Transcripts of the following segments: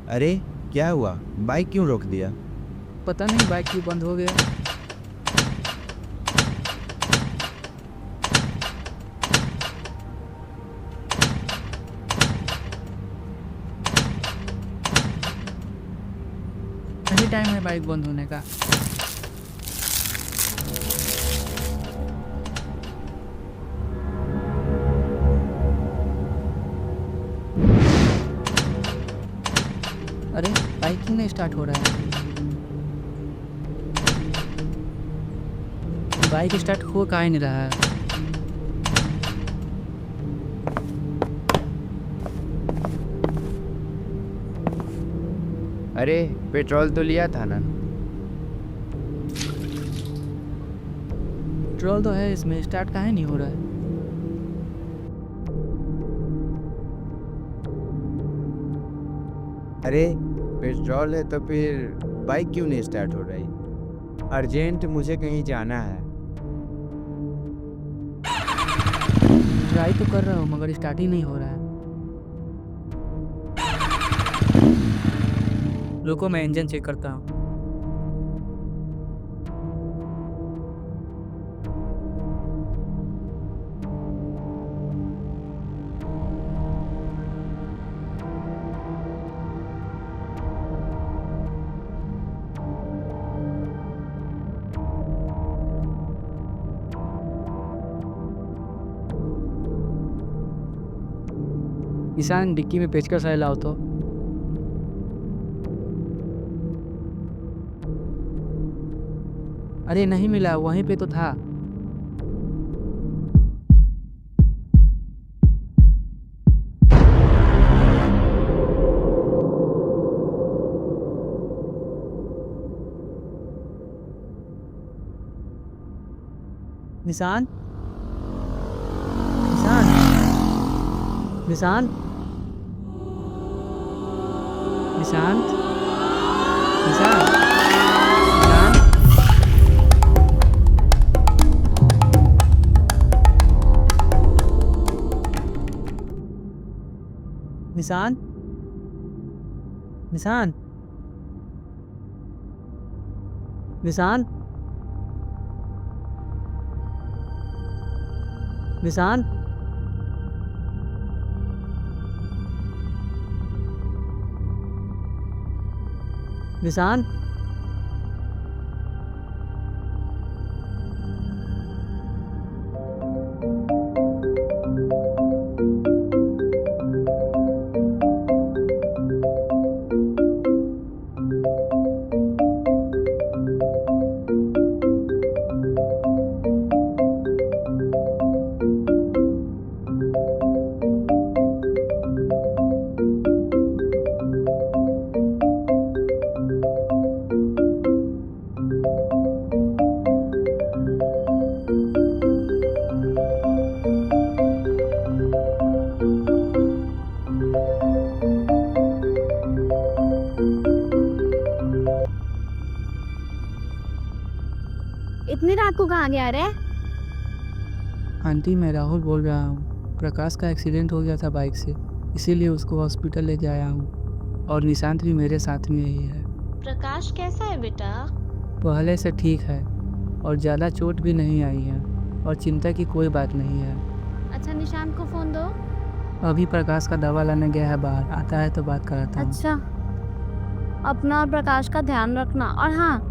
अरे, क्या हुआ? बाइक क्यों रोक दिया? पता नहीं बाइक क्यों बंद हो गया। सही टाइम है बाइक बंद होने का। अरे बाइक क्यों नहीं स्टार्ट हो रहा है? बाइक स्टार्ट हो काहे नहीं रहा है? अरे, पेट्रोल तो लिया था ना। पेट्रोल तो है इसमें, स्टार्ट काहे नहीं हो रहा है? अरे, पेट्रोल है तो फिर बाइक क्यों नहीं स्टार्ट हो रही? अर्जेंट मुझे कहीं जाना है। ट्राई तो कर रहा हूँ मगर स्टार्ट ही नहीं हो रहा है। रुको मैं इंजन चेक करता हूँ। ईशान डिक्की में पेचकस है, लाओ तो। अरे नहीं मिला, वहीं पे तो था। निशान, निशान, निशान, निशांत, निशान, निशान, निशान, निशान, निशान, निशान, निशान। इतनी रात को कहाँ गया रे? आंटी मैं राहुल बोल रहा हूँ। प्रकाश का एक्सीडेंट हो गया था बाइक से, इसीलिए उसको हॉस्पिटल ले जाया हूँ। और निशांत भी मेरे साथ में ही है। प्रकाश कैसा है बेटा? पहले से ठीक है और ज़्यादा चोट भी नहीं आई है और चिंता की कोई बात नहीं है। अच्छा निशांत को फोन दो। अभी प्रकाश का दवा लाने गया है बाहर, आता है तो बात कराता हूँ। अच्छा, अपना और प्रकाश का ध्यान रखना। और हाँ,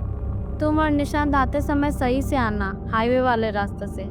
तुम और निशांत आते समय सही से आना, हाईवे वाले रास्ते से।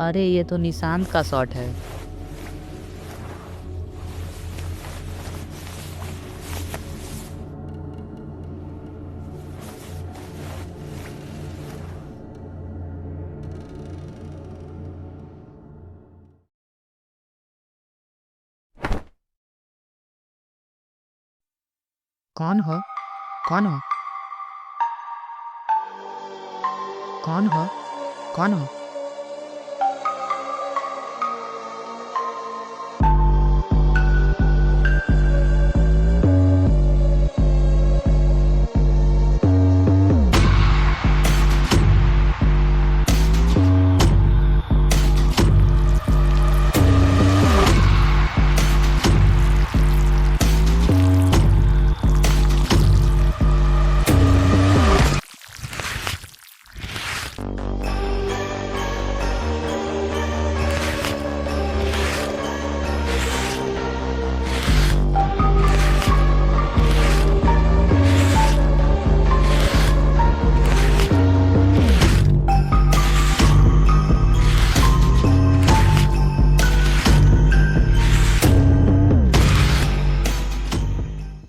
अरे ये तो निशांत का शॉट है। कौन हो? कौन हो? कौन हो? कौन हो?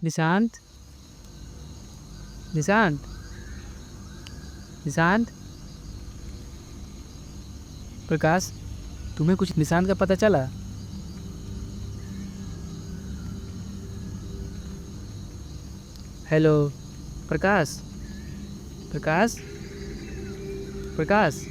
निशांत, निशांत, निशांत, प्रकाश, तुम्हें कुछ निशांत का पता चला? हेलो प्रकाश, प्रकाश, प्रकाश।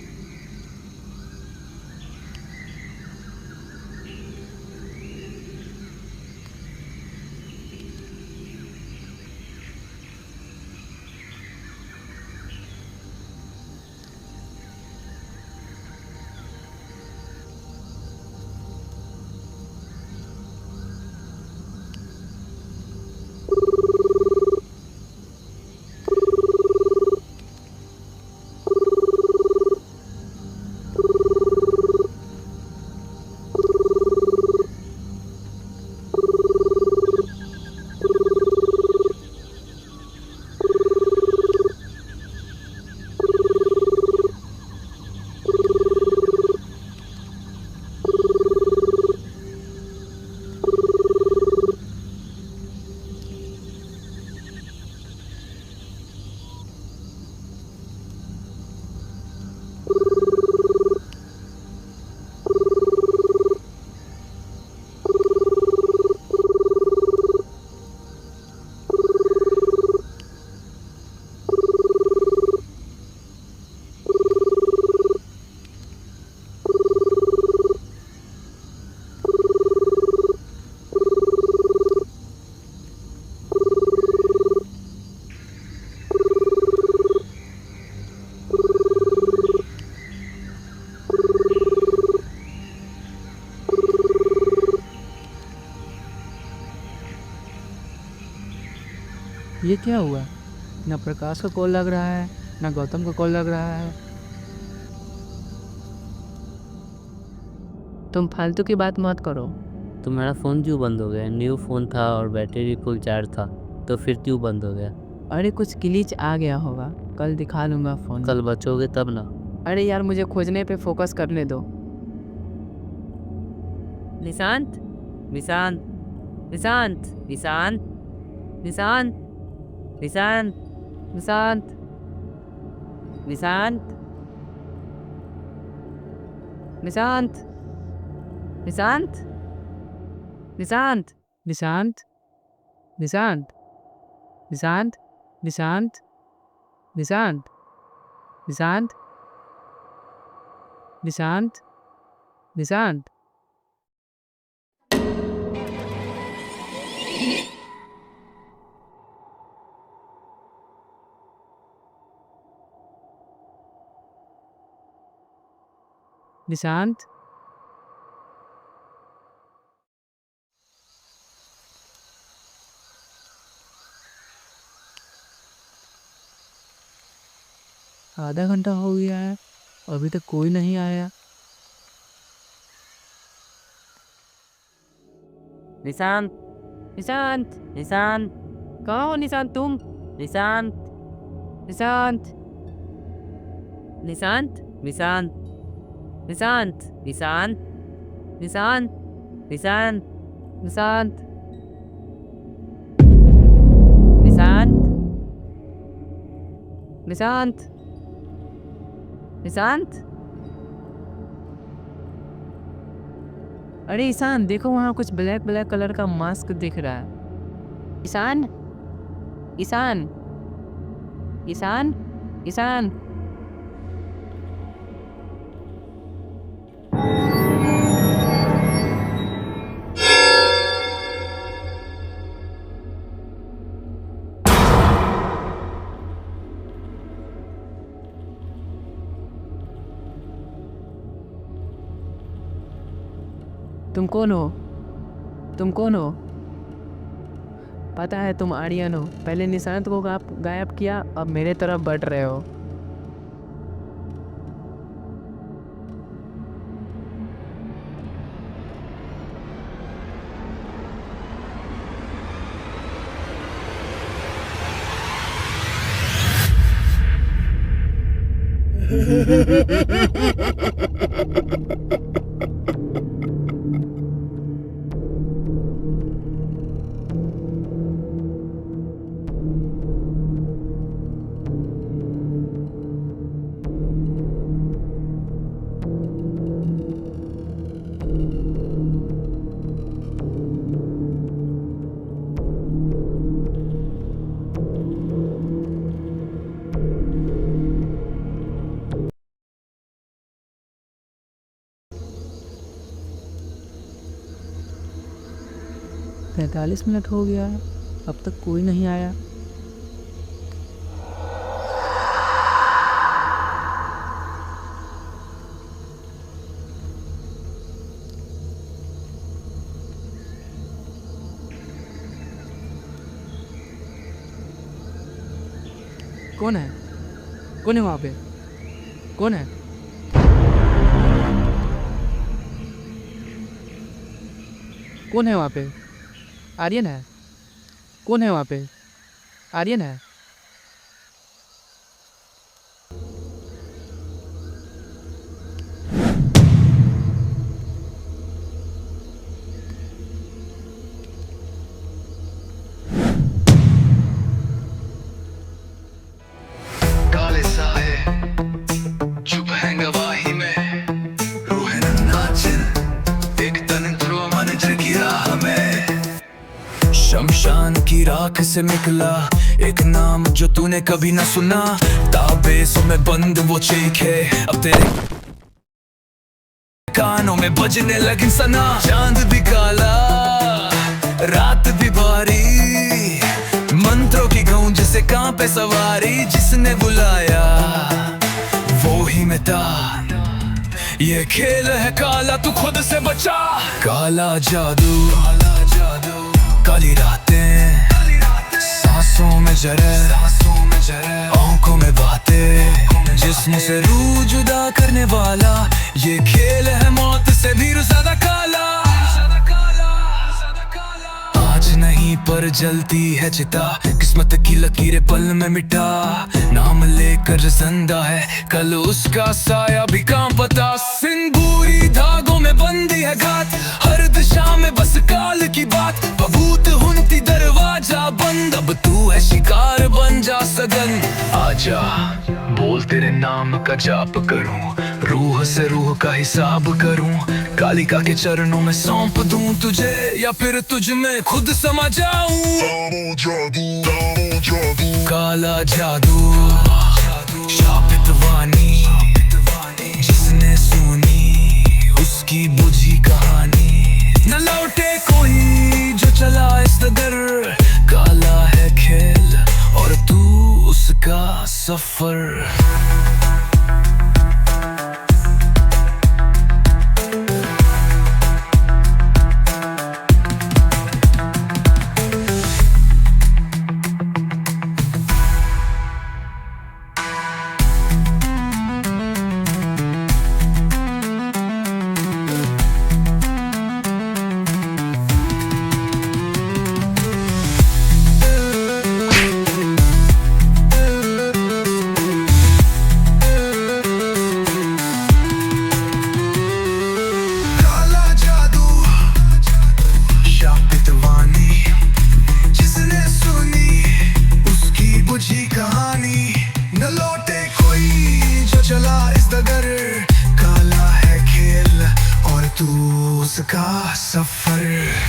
ये क्या हुआ? ना प्रकाश का कॉल लग रहा है, ना गौतम का कॉल लग रहा है। तुम फालतू की बात मत करो। तुम्हारा फ़ोन क्यों बंद हो गया? न्यू फ़ोन था और बैटरी फुल चार्ज था, तो फिर क्यों बंद हो गया? अरे कुछ ग्लिच आ गया होगा, कल दिखा लूँगा फ़ोन। कल बचोगे तब ना। अरे यार मुझे खोजने पे फोकस करने दो। निशांत, निशांत, निशांत, निशांत, निशांत, निशांत, निशांत, निशांत, निशांत, निशांत, निशांत, निशांत, निशांत, निशांत, निशांत, निशांत, निशांत, निशांत, निशांत। निशांत, आधा घंटा हो गया है, अभी तक कोई नहीं आया। निशांत, निशांत, निशांत, कहाँ हो निशांत तुम? निशांत, निशांत, निशांत, निशांत, निशांत निशांत निशांत निशांत निशांत निशांत निशांत निशांत। अरे ईशान देखो वहाँ कुछ ब्लैक ब्लैक कलर का मास्क दिख रहा है। ईशान ईशान ईशान ईशान। तुम कौन हो? तुम कौन हो? पता है तुम आर्यन हो। पहले निशांत को गायब किया, अब मेरे तरफ बढ़ रहे हो। पैंतालीस मिनट हो गया है, अब तक कोई नहीं आया। कौन है? कौन है वहाँ पे? कौन है? कौन है वहाँ पे? आर्यन है? कौन है वहाँ पे? आर्यन है? काले साए चुप हैं गवाही में, रूह नाचिन एक तन ध्रुव मन जगी राह में। शमशान की राख से निकला एक नाम जो तूने कभी न सुना, ताबेसों में बंद वो चीख है अब तेरे कानों में बजने लगी सना। चांद भी काला रात भी भारी, मंत्रों की गूंज से कांपे सवारी। जिसने बुलाया वो ही मिटा, ये खेल है काला तू खुद से बचा। काला जादू काली रातें सांसों में जरे आंखों में बातें, जिस्म से रूह जुदा करने वाला। ये खेल है मौत से भी ज्यादा काला। आज नहीं पर जलती है चिता, किस्मत की लकीरें पल में मिटा। नाम लेकर जिंदा है कल उसका साया भी कांपता। सिंदूरी धागों में बंदी है घात, हर दिशा में बस काल की बात। बबूत हुनती दरवाजा बंद, अब तू है शिकार बन जा सगन। आजा बोल तेरे नाम का जाप करूं, रूह से रूह का हिसाब करूं। कालिका के चरणों में सौंप दूं तुझे, या फिर तुझ में खुद समा जाऊं। काला जादू शापित वाणी, जिसने सुनी उसकी बुझी कहानी। न लौटे कोई जो चला इस दर, काला है खेल और तू उसका सफर। सफर।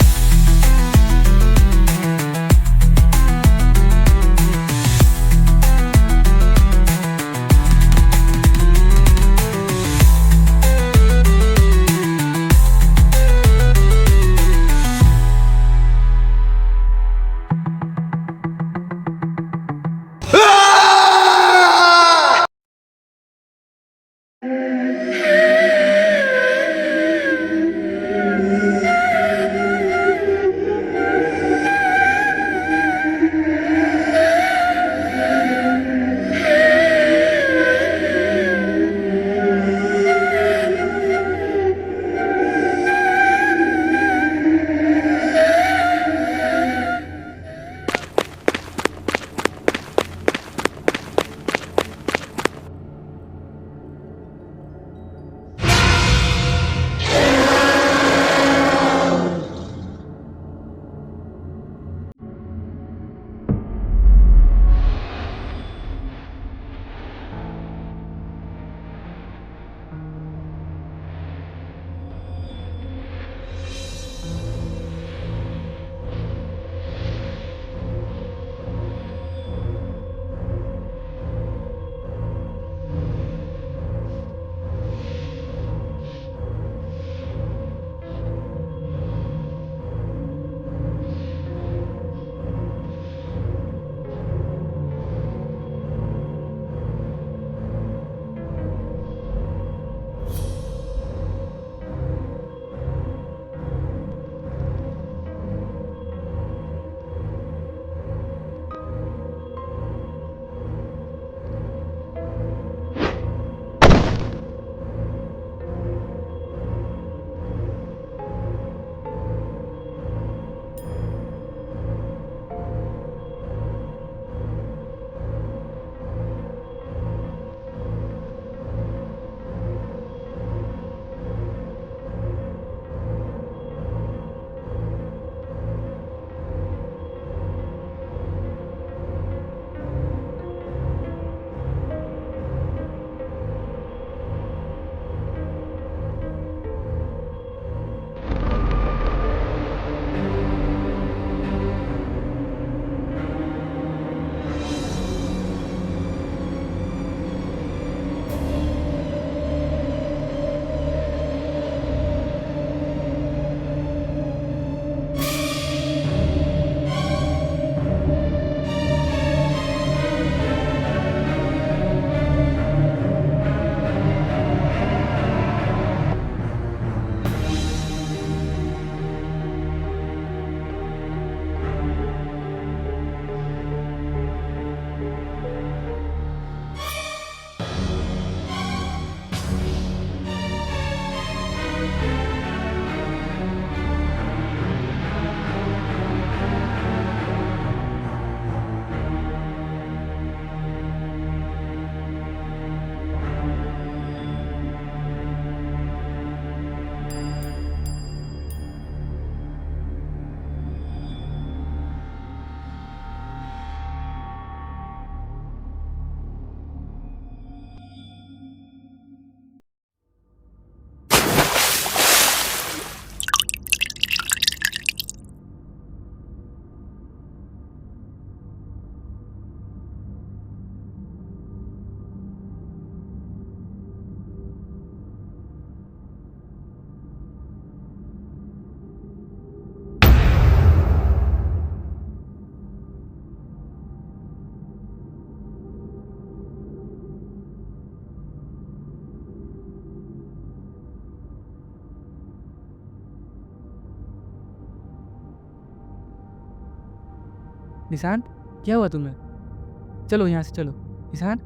निशान, क्या हुआ तुम्हें? चलो यहाँ से चलो। निशान,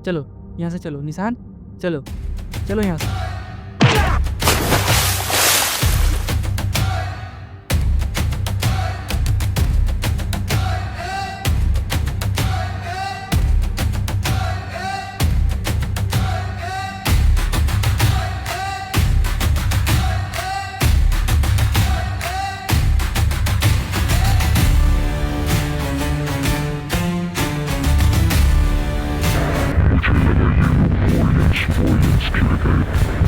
चलो यहाँ से चलो। निशान, चलो चलो यहाँ से। मुझे लगा ये वो वॉयलेंस क्यों गए।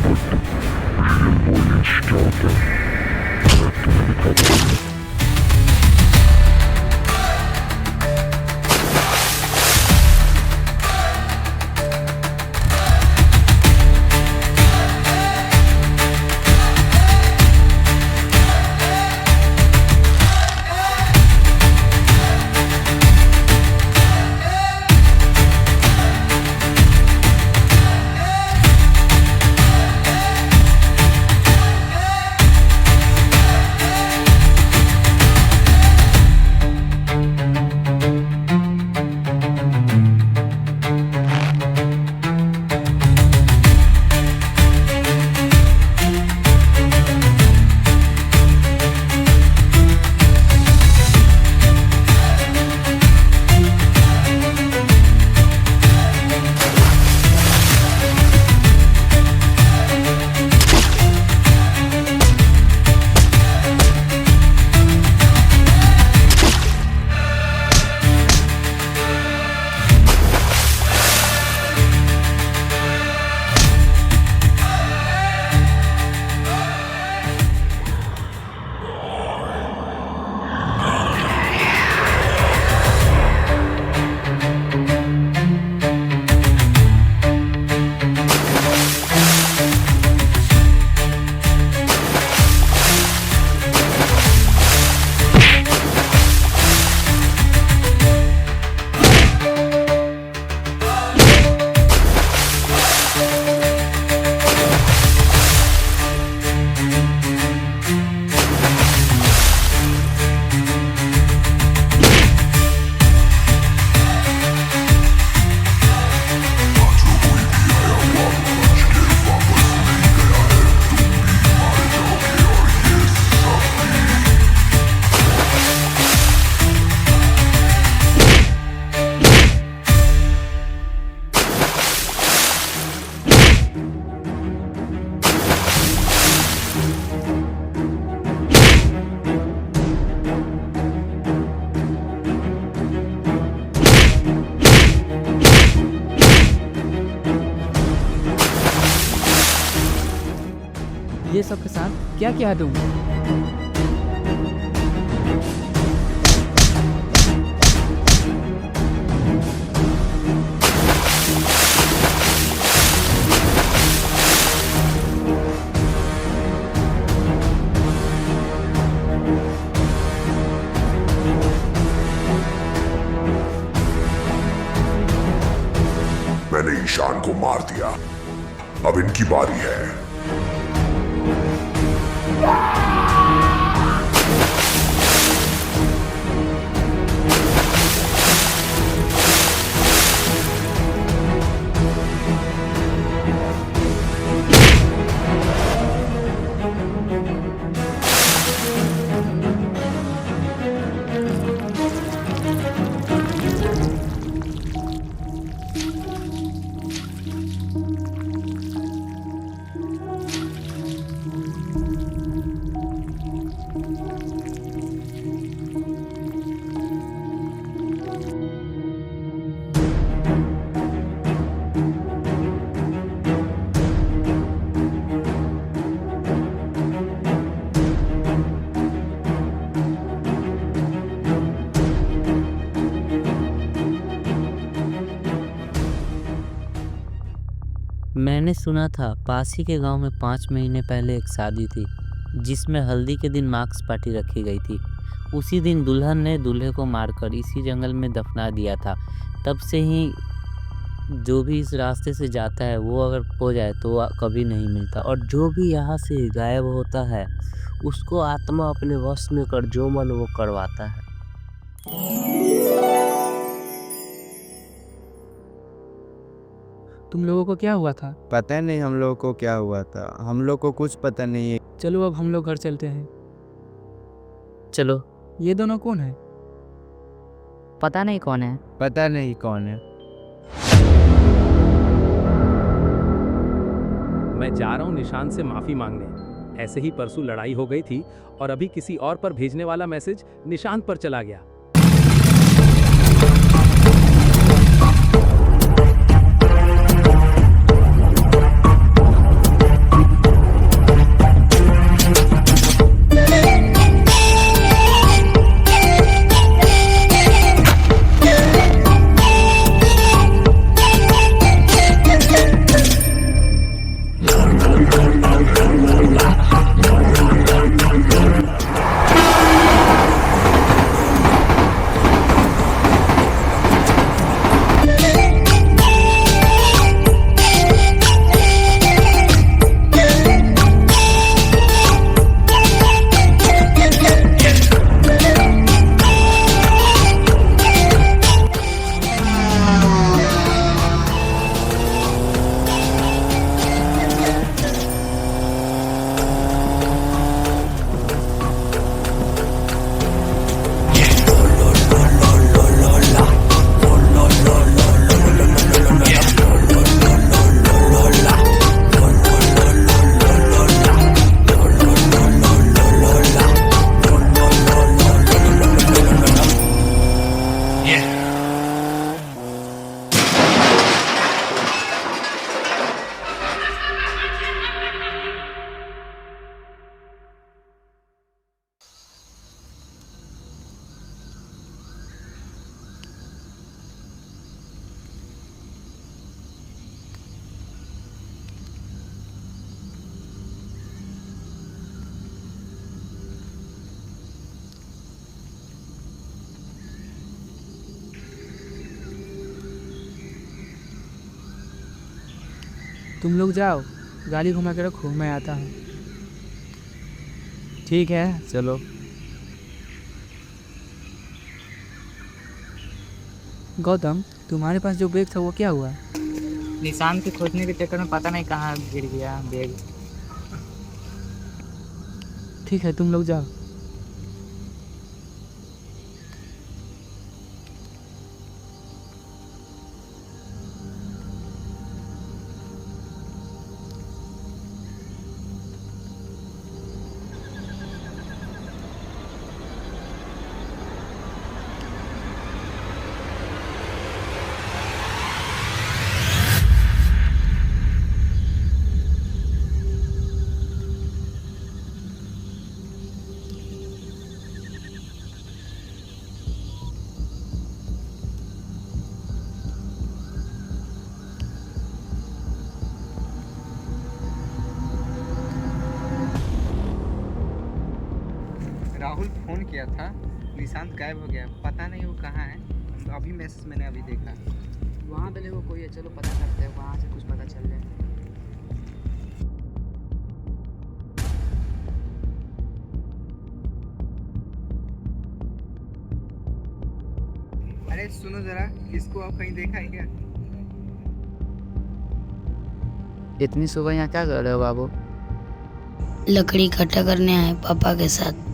क्या किया तुम? मैंने ईशान को मार दिया, अब इनकी बारी है। मैंने सुना था पास ही के गांव में 5 महीने पहले एक शादी थी जिसमें हल्दी के दिन मार्क्स पार्टी रखी गई थी। उसी दिन दुल्हन ने दूल्हे को मारकर इसी जंगल में दफना दिया था। तब से ही जो भी इस रास्ते से जाता है वो अगर खो जाए तो वो कभी नहीं मिलता, और जो भी यहाँ से गायब होता है उसको आत्मा अपने वश में कर जो मन वो करवाता है। तुम लोगों को क्या हुआ था? पता नहीं हम लोग को क्या हुआ था, हम लोग को कुछ पता नहीं है। चलो अब हम लोग घर चलते हैं। चलो। ये दोनों कौन है? पता नहीं कौन है। पता नहीं कौन है। मैं जा रहा हूँ निशान से माफ़ी मांगने। ऐसे ही परसों लड़ाई हो गई थी और अभी किसी और पर भेजने वाला मैसेज निशान पर चला गया। तुम लोग जाओ, गाड़ी घुमा के रखो, मैं आता हूँ। ठीक है चलो। गौतम, तुम्हारे पास जो बैग था वो क्या हुआ? निशान के खोजने के चक्कर में पता नहीं कहाँ गिर गया बैग। ठीक है तुम लोग जाओ। राहुल फोन किया था, निशांत गायब हो गया, पता नहीं वो कहाँ है। अभी मैसेज मैंने अभी देखा। वहाँ पे देखो कोई है, चलो पता करते हैं, वहाँ से कुछ पता चल जाए। अरे सुनो जरा, इसको आप कहीं देखा है क्या? इतनी सुबह यहाँ क्या कर रहे हो बाबू? लकड़ी इकट्ठा करने आए पापा के साथ।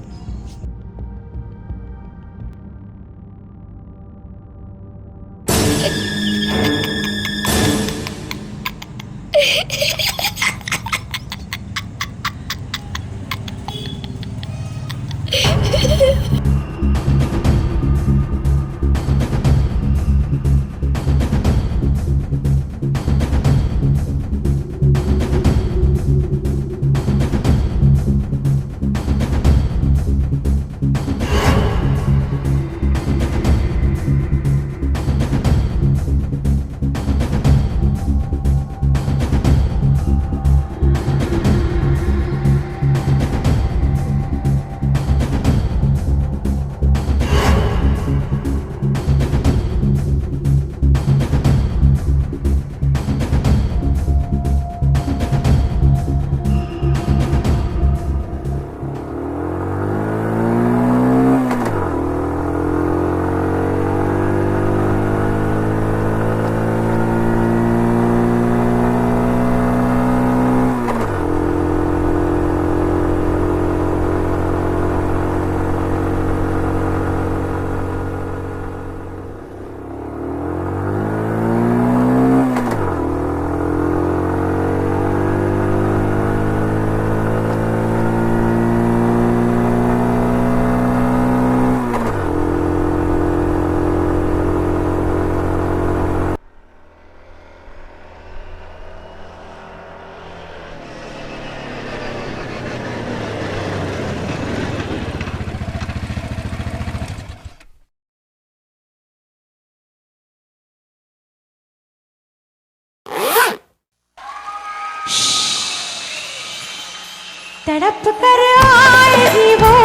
तड़प कर आएगी वो